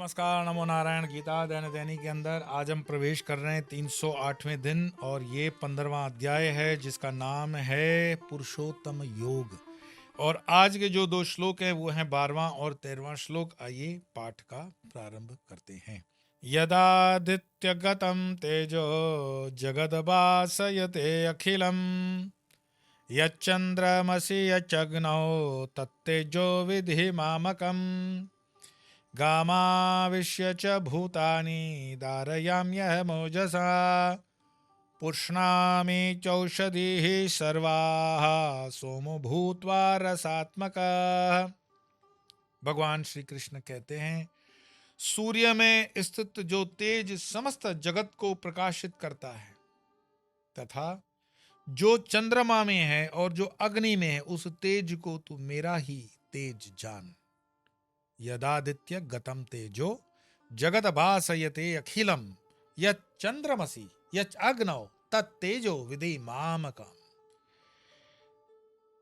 नमस्कार, नमो नारायण। गीता दैनिक दैनिक के अंदर आज हम प्रवेश कर रहे हैं 308वें दिन और ये 15वां अध्याय है जिसका नाम है पुरुषोत्तम योग। और आज के जो दो श्लोक हैं वो हैं 12वां और 13वां श्लोक। आइए पाठ का प्रारंभ करते हैं। यदादित्यगतं तेजो जगद्भासयते अखिलम् यच्चन्द्रमसि यच्चग्नौ तत्तेजो विधि मामकम् गामाविश्य च भूतानि धारयाम्यहमोजसा पुष्णामि चौषधीः सर्वाः सोमो भूत्वा रसात्मकः। भगवान श्री कृष्ण कहते हैं, सूर्य में स्थित जो तेज समस्त जगत को प्रकाशित करता है तथा जो चंद्रमा में है और जो अग्नि में है उस तेज को तू मेरा ही तेज जान। यदादित्य गतम तेजो जगत भासयते अखिलम यच्चंद्रमसि यच्चग्नौ तत्तेजो विधि मामकम्।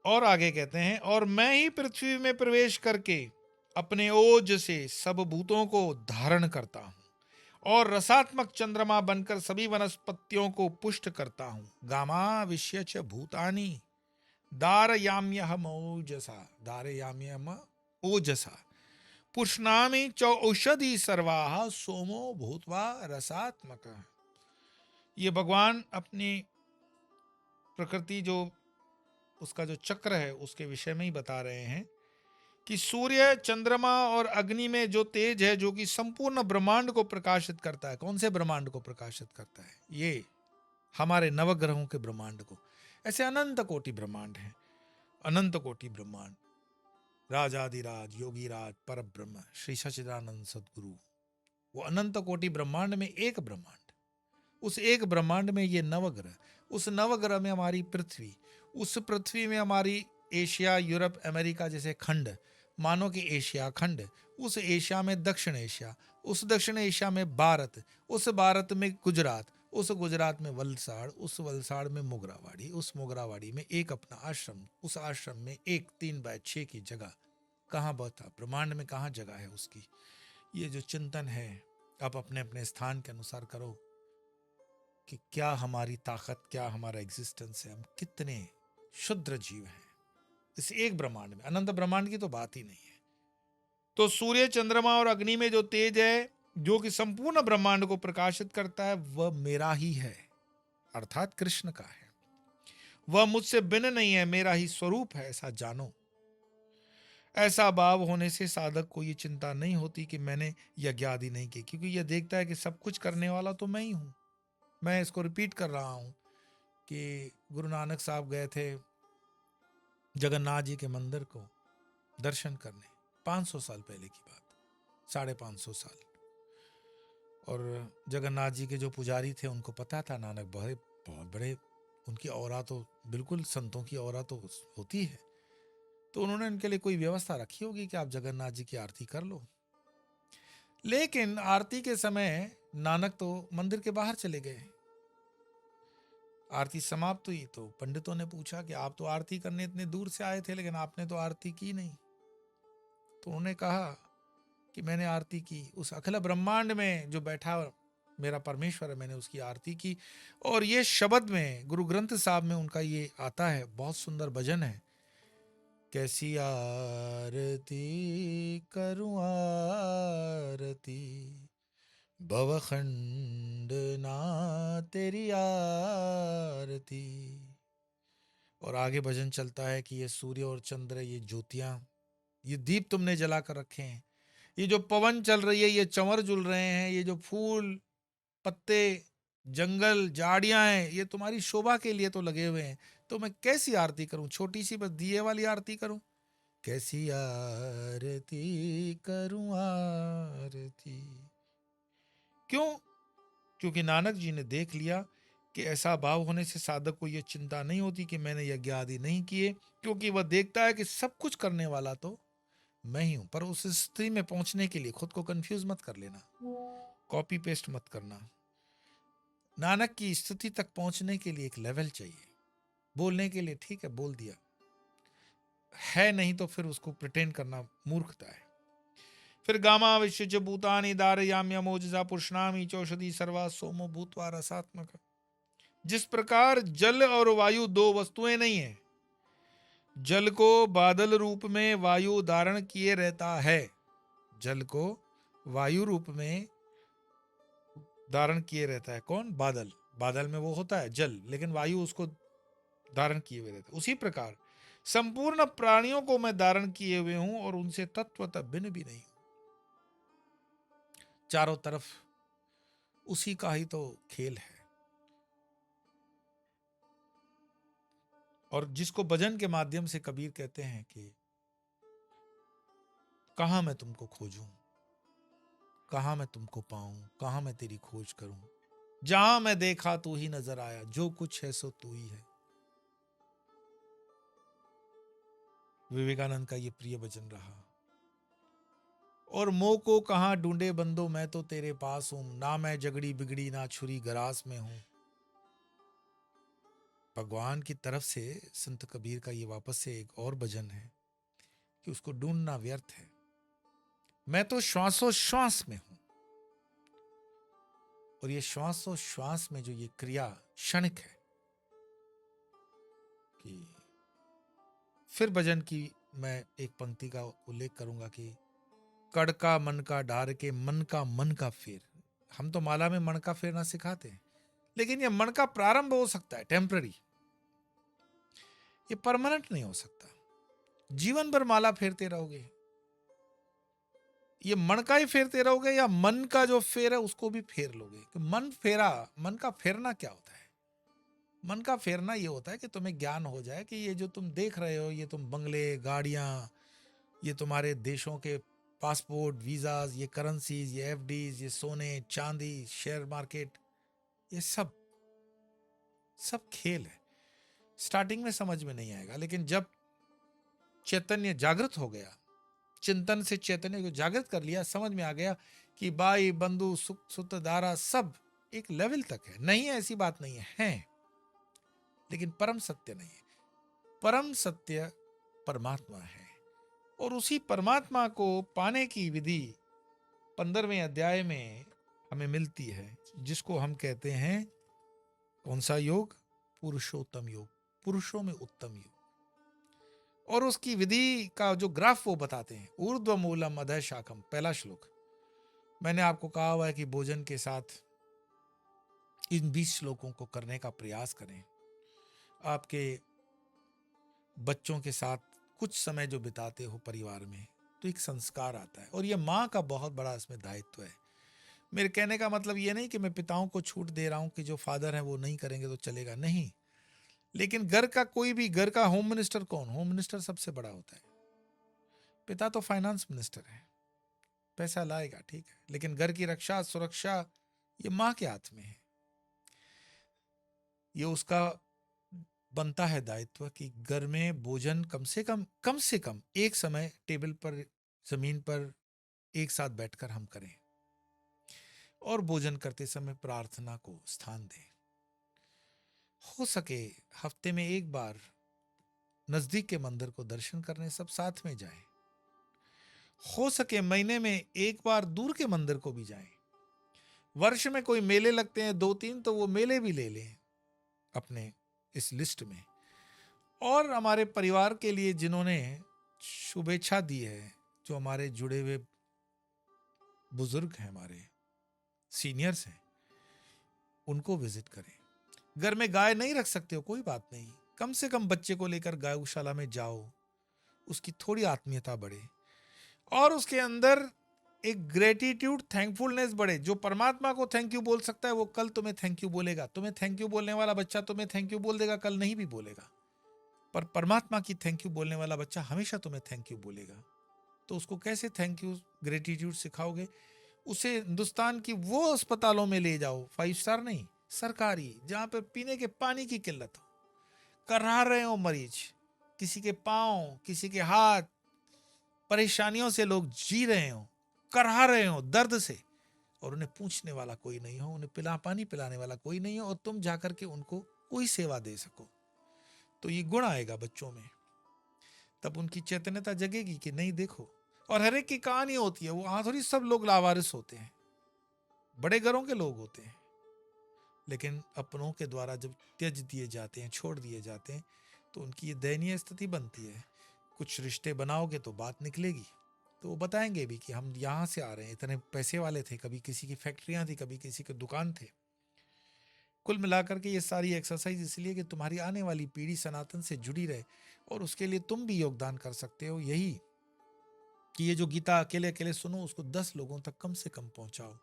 और आगे कहते हैं, और मैं ही पृथ्वी में प्रवेश करके अपने ओज से सब भूतों को धारण करता हूं और रसात्मक चंद्रमा बनकर सभी वनस्पतियों को पुष्ट करता हूं। गामा विश्य च भूतानि धारयाम्यहम ओजसा धारयाम्यहम ओजसा पुष्णामि चौ औषधि सर्वाः सोमो भूत्वा रसात्मक। ये भगवान अपनी प्रकृति जो उसका जो चक्र है उसके विषय में ही बता रहे हैं कि सूर्य, चंद्रमा और अग्नि में जो तेज है जो कि संपूर्ण ब्रह्मांड को प्रकाशित करता है। कौन से ब्रह्मांड को प्रकाशित करता है? ये हमारे नवग्रहों के ब्रह्मांड को। ऐसे अनंत कोटि ब्रह्मांड हैं, अनंत कोटि ब्रह्मांड। राजाधिराज योगीराज पर ब्रह्म श्री सच्चिदानंद सदगुरु, वो अनंत कोटि ब्रह्मांड में एक ब्रह्मांड, उस एक ब्रह्मांड में ये नवग्रह, उस नवग्रह में हमारी पृथ्वी, उस पृथ्वी में हमारी एशिया, यूरोप, अमेरिका जैसे खंड, मानो कि एशिया खंड, उस एशिया में दक्षिण एशिया, उस दक्षिण एशिया में भारत, उस भारत में गुजरात, उस गुजरात में वलसाड़, उस वलसाड़ में मोगरावाड़ी, उस मोगरावाड़ी में एक अपना आश्रम, उस आश्रम में एक 3/6 की जगह। कहाँ बता ब्रह्मांड में कहाँ जगह है उसकी? ये जो चिंतन है आप अपने अपने स्थान के अनुसार करो कि क्या हमारी ताकत, क्या हमारा एग्जिस्टेंस है, हम कितने शुद्र जीव हैं इस एक ब्रह्मांड में। अनंत ब्रह्मांड की तो बात ही नहीं है। तो सूर्य, चंद्रमा और अग्नि में जो तेज है जो कि संपूर्ण ब्रह्मांड को प्रकाशित करता है वह मेरा ही है, अर्थात कृष्ण का है। वह मुझसे भिन्न नहीं है, मेरा ही स्वरूप है, ऐसा जानो। ऐसा भाव होने से साधक को ये चिंता नहीं होती कि मैंने यज्ञ आदि नहीं की, क्योंकि यह देखता है कि सब कुछ करने वाला तो मैं ही हूं। मैं इसको रिपीट कर रहा हूं कि गुरु नानक साहब गए थे जगन्नाथ जी के मंदिर को दर्शन करने, 500 साल पहले की बात, 550 साल। और जगन्नाथ जी के जो पुजारी थे उनको पता था नानक बहुत बड़े, उनकी औरा तो बिल्कुल संतों की औरा तो होती है, तो उन्होंने उनके लिए कोई व्यवस्था रखी होगी कि आप जगन्नाथ जी की आरती कर लो। लेकिन आरती के समय नानक तो मंदिर के बाहर चले गए। आरती समाप्त हुई तो पंडितों ने पूछा कि आप तो आरती करने इतने दूर से आए थे लेकिन आपने तो आरती की नहीं। तो उन्होंने कहा कि मैंने आरती की, उस अखिल ब्रह्मांड में जो बैठा मेरा परमेश्वर है, मैंने उसकी आरती की। और ये शब्द में गुरु ग्रंथ साहब में उनका ये आता है, बहुत सुंदर भजन है। कैसी आरती करूं आरती भवखंड ना तेरी आरती। और आगे भजन चलता है कि ये सूर्य और चंद्र, ये ज्योतियां, ये दीप तुमने जला कर रखे हैं, ये जो पवन चल रही है, ये चंवर झूल रहे हैं, ये जो फूल पत्ते जंगल झाड़ियां हैं, ये तुम्हारी शोभा के लिए तो लगे हुए हैं। तो मैं कैसी आरती करूं? छोटी सी बस दिए वाली आरती करूं? कैसी आरती करूं आरती। क्यों? क्योंकि नानक जी ने देख लिया कि ऐसा भाव होने से साधक को यह चिंता नहीं होती कि मैंने यज्ञ आदि नहीं किए, क्योंकि वह देखता है कि सब कुछ करने वाला तो मैं ही हूं। पर उस स्थिति में पहुंचने के लिए खुद को कंफ्यूज मत कर लेना, कॉपी पेस्ट मत करना। नानक की स्थिति तक पहुंचने के लिए एक लेवल चाहिए। बोलने के लिए ठीक है बोल दिया है, नहीं तो फिर उसको प्रिटेंड करना मूर्खता है। फिर गामा विश्व भूतानि धारयाम्यमोजसा पुष्णामि चौषधि सर्वा सोमो भूत्वा रसात्मक। जिस प्रकार जल और वायु दो वस्तुएं नहीं है, जल को बादल रूप में वायु धारण किए रहता है, जल को वायु रूप में धारण किए रहता है कौन? बादल। बादल में वो होता है जल, लेकिन वायु उसको धारण किए हुए रहता है। उसी प्रकार संपूर्ण प्राणियों को मैं धारण किए हुए हूं और उनसे तत्वतः भिन्न भी नहीं हूं। चारों तरफ उसी का ही तो खेल है। और जिसको भजन के माध्यम से कबीर कहते हैं कि कहां मैं तुमको खोजूं, कहां मैं तुमको पाऊं, कहां मैं तेरी खोज करूं, जहां मैं देखा तू ही नजर आया, जो कुछ है सो तू ही है। विवेकानंद का ये प्रिय वचन रहा। और मोह को कहां ढूंढे बंदो, मैं तो तेरे पास हूं, ना मैं जगड़ी बिगड़ी ना छुरी गरास में हूं। भगवान की तरफ से संत कबीर का ये वापस से एक और भजन है कि उसको ढूंढना व्यर्थ है, मैं तो श्वासोश्वास में हूं। और ये श्वासोश्वास में जो ये क्रिया क्षणिक है कि फिर भजन की मैं एक पंक्ति का उल्लेख करूंगा कि कड़ का मन का डार के मन का फेर। हम तो माला में मन का फेरना सिखाते हैं, लेकिन ये मन का प्रारंभ हो सकता है टेम्पररी, ये परमानेंट नहीं हो सकता। जीवन भर माला फेरते रहोगे, ये मन का ही फेरते रहोगे या मन का जो फेर है उसको भी फेर लोगे? कि मन फेरा, मन का फेरना क्या होता है? मन का फेरना ये होता है कि तुम्हें ज्ञान हो जाए कि ये जो तुम देख रहे हो, ये तुम बंगले, गाड़ियां, ये तुम्हारे देशों के पासपोर्ट, वीजाज, ये करेंसीज, ये एफडीज, ये सोने चांदी, शेयर मार्केट, ये सब सब खेल है। स्टार्टिंग में समझ में नहीं आएगा, लेकिन जब चैतन्य जागृत हो गया, चिंतन से चैतन्य को जागृत कर लिया, समझ में आ गया कि भाई बंधु सुख सुत दारा सब एक लेवल तक है। नहीं है ऐसी बात नहीं है, लेकिन परम सत्य नहीं है। परम सत्य परमात्मा है, और उसी परमात्मा को पाने की विधि 15वें अध्याय में हमें मिलती है, जिसको हम कहते हैं कौन सा योग? पुरुषोत्तम योग, पुरुषों में उत्तम योग। और उसकी विधि का जो ग्राफ वो बताते हैं, ऊर्ध्व मूलम अधः शाखम, पहला श्लोक। मैंने आपको कहा हुआ है कि भोजन के साथ इन 20 श्लोकों को करने का प्रयास करें। आपके बच्चों के साथ कुछ समय जो बिताते हो परिवार में, तो एक संस्कार आता है, और ये माँ का बहुत बड़ा इसमें दायित्व है। मेरे कहने का मतलब ये नहीं कि मैं पिताओं को छूट दे रहा हूं कि जो फादर है वो नहीं करेंगे तो चलेगा, नहीं। लेकिन घर का कोई भी, घर का होम मिनिस्टर कौन? होम मिनिस्टर सबसे बड़ा होता है। पिता तो फाइनेंस मिनिस्टर है, पैसा लाएगा, ठीक है, लेकिन घर की रक्षा सुरक्षा ये माँ के हाथ में है। ये उसका बनता है दायित्व कि घर में भोजन कम से कम एक समय टेबल पर, जमीन पर एक साथ बैठकर हम करें, और भोजन करते समय प्रार्थना को स्थान दें। हो सके हफ्ते में एक बार नजदीक के मंदिर को दर्शन करने सब साथ में जाएं। हो सके महीने में एक बार दूर के मंदिर को भी जाएं। वर्ष में कोई मेले लगते हैं 2-3, तो वो मेले भी ले लें अपने इस लिस्ट में। और हमारे परिवार के लिए जिन्होंने शुभेच्छा दी है, जो हमारे जुड़े हुए बुजुर्ग हैं, हमारे सीनियर्स हैं, उनको विजिट करें। घर में गाय नहीं रख सकते हो, कोई बात नहीं, कम से कम बच्चे को लेकर गौशाला में जाओ, उसकी थोड़ी आत्मीयता बढ़े और उसके अंदर एक ग्रेटिट्यूड, थैंकफुलनेस बढ़े। जो परमात्मा को थैंक यू बोल सकता है वो कल तुम्हें थैंक यू बोलेगा। तुम्हें थैंक यू बोलने वाला बच्चा तुम्हें थैंक यू बोल देगा, कल नहीं भी बोलेगा, पर परमात्मा की थैंक यू बोलने वाला बच्चा हमेशा तुम्हें थैंक यू बोलेगा। तो उसको कैसे थैंक यू, ग्रेटिट्यूड सिखाओगे? उसे हिंदुस्तान की वो अस्पतालों में ले जाओ, 5 स्टार नहीं, सरकारी, जहां पे पीने के पानी की किल्लत हो, करहा रहे हो मरीज, किसी के पांव, किसी के हाथ, परेशानियों से लोग जी रहे हो, करहा रहे हो दर्द से, और उन्हें पूछने वाला कोई नहीं हो, उन्हें पानी पिलाने वाला कोई नहीं हो, और तुम जाकर के उनको कोई सेवा दे सको, तो ये गुण आएगा बच्चों में। तब उनकी चैतन्यता जगेगी कि नहीं देखो। और हर एक की कहानी होती है, वो वहां थोड़ी सब लोग लावारिस होते हैं, बड़े घरों के लोग होते हैं, लेकिन अपनों के द्वारा जब त्यज दिए जाते हैं, छोड़ दिए जाते हैं, तो उनकी ये दयनीय स्थिति बनती है। कुछ रिश्ते बनाओगे तो बात निकलेगी, तो वो बताएंगे भी कि हम यहाँ से आ रहे हैं, इतने पैसे वाले थे, कभी किसी की फैक्ट्रियां थी, कभी किसी के दुकान थे। कुल मिलाकर के ये सारी एक्सरसाइज इसलिए कि तुम्हारी आने वाली पीढ़ी सनातन से जुड़ी रहे, और उसके लिए तुम भी योगदान कर सकते हो, यही कि ये जो गीता अकेले अकेले सुनो, उसको 10 लोगों तक कम से कम पहुंचाओ,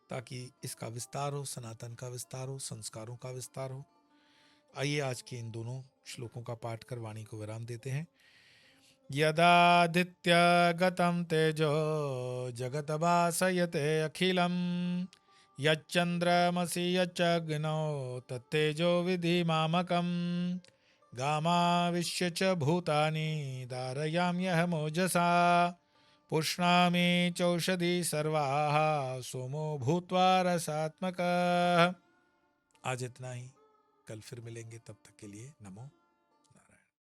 ताकि इसका विस्तार हो, सनातन का विस्तार हो, संस्कारों का विस्तार हो। आइए आज के इन दोनों श्लोकों का पाठ कर वाणी को विराम देते हैं। यदादित्य गतं तेजो जगत भासयते अखिलम् यच्चन्द्रमसि यच्चग्नौ तत्तेजो विधि मामकम् गामाविश्य च भूतानि धारयाम्यहमोजसा पुष्णामि चौषधि सर्वाः सोमो भूत्वा रसात्मकः। आज इतना ही, कल फिर मिलेंगे, तब तक के लिए नमो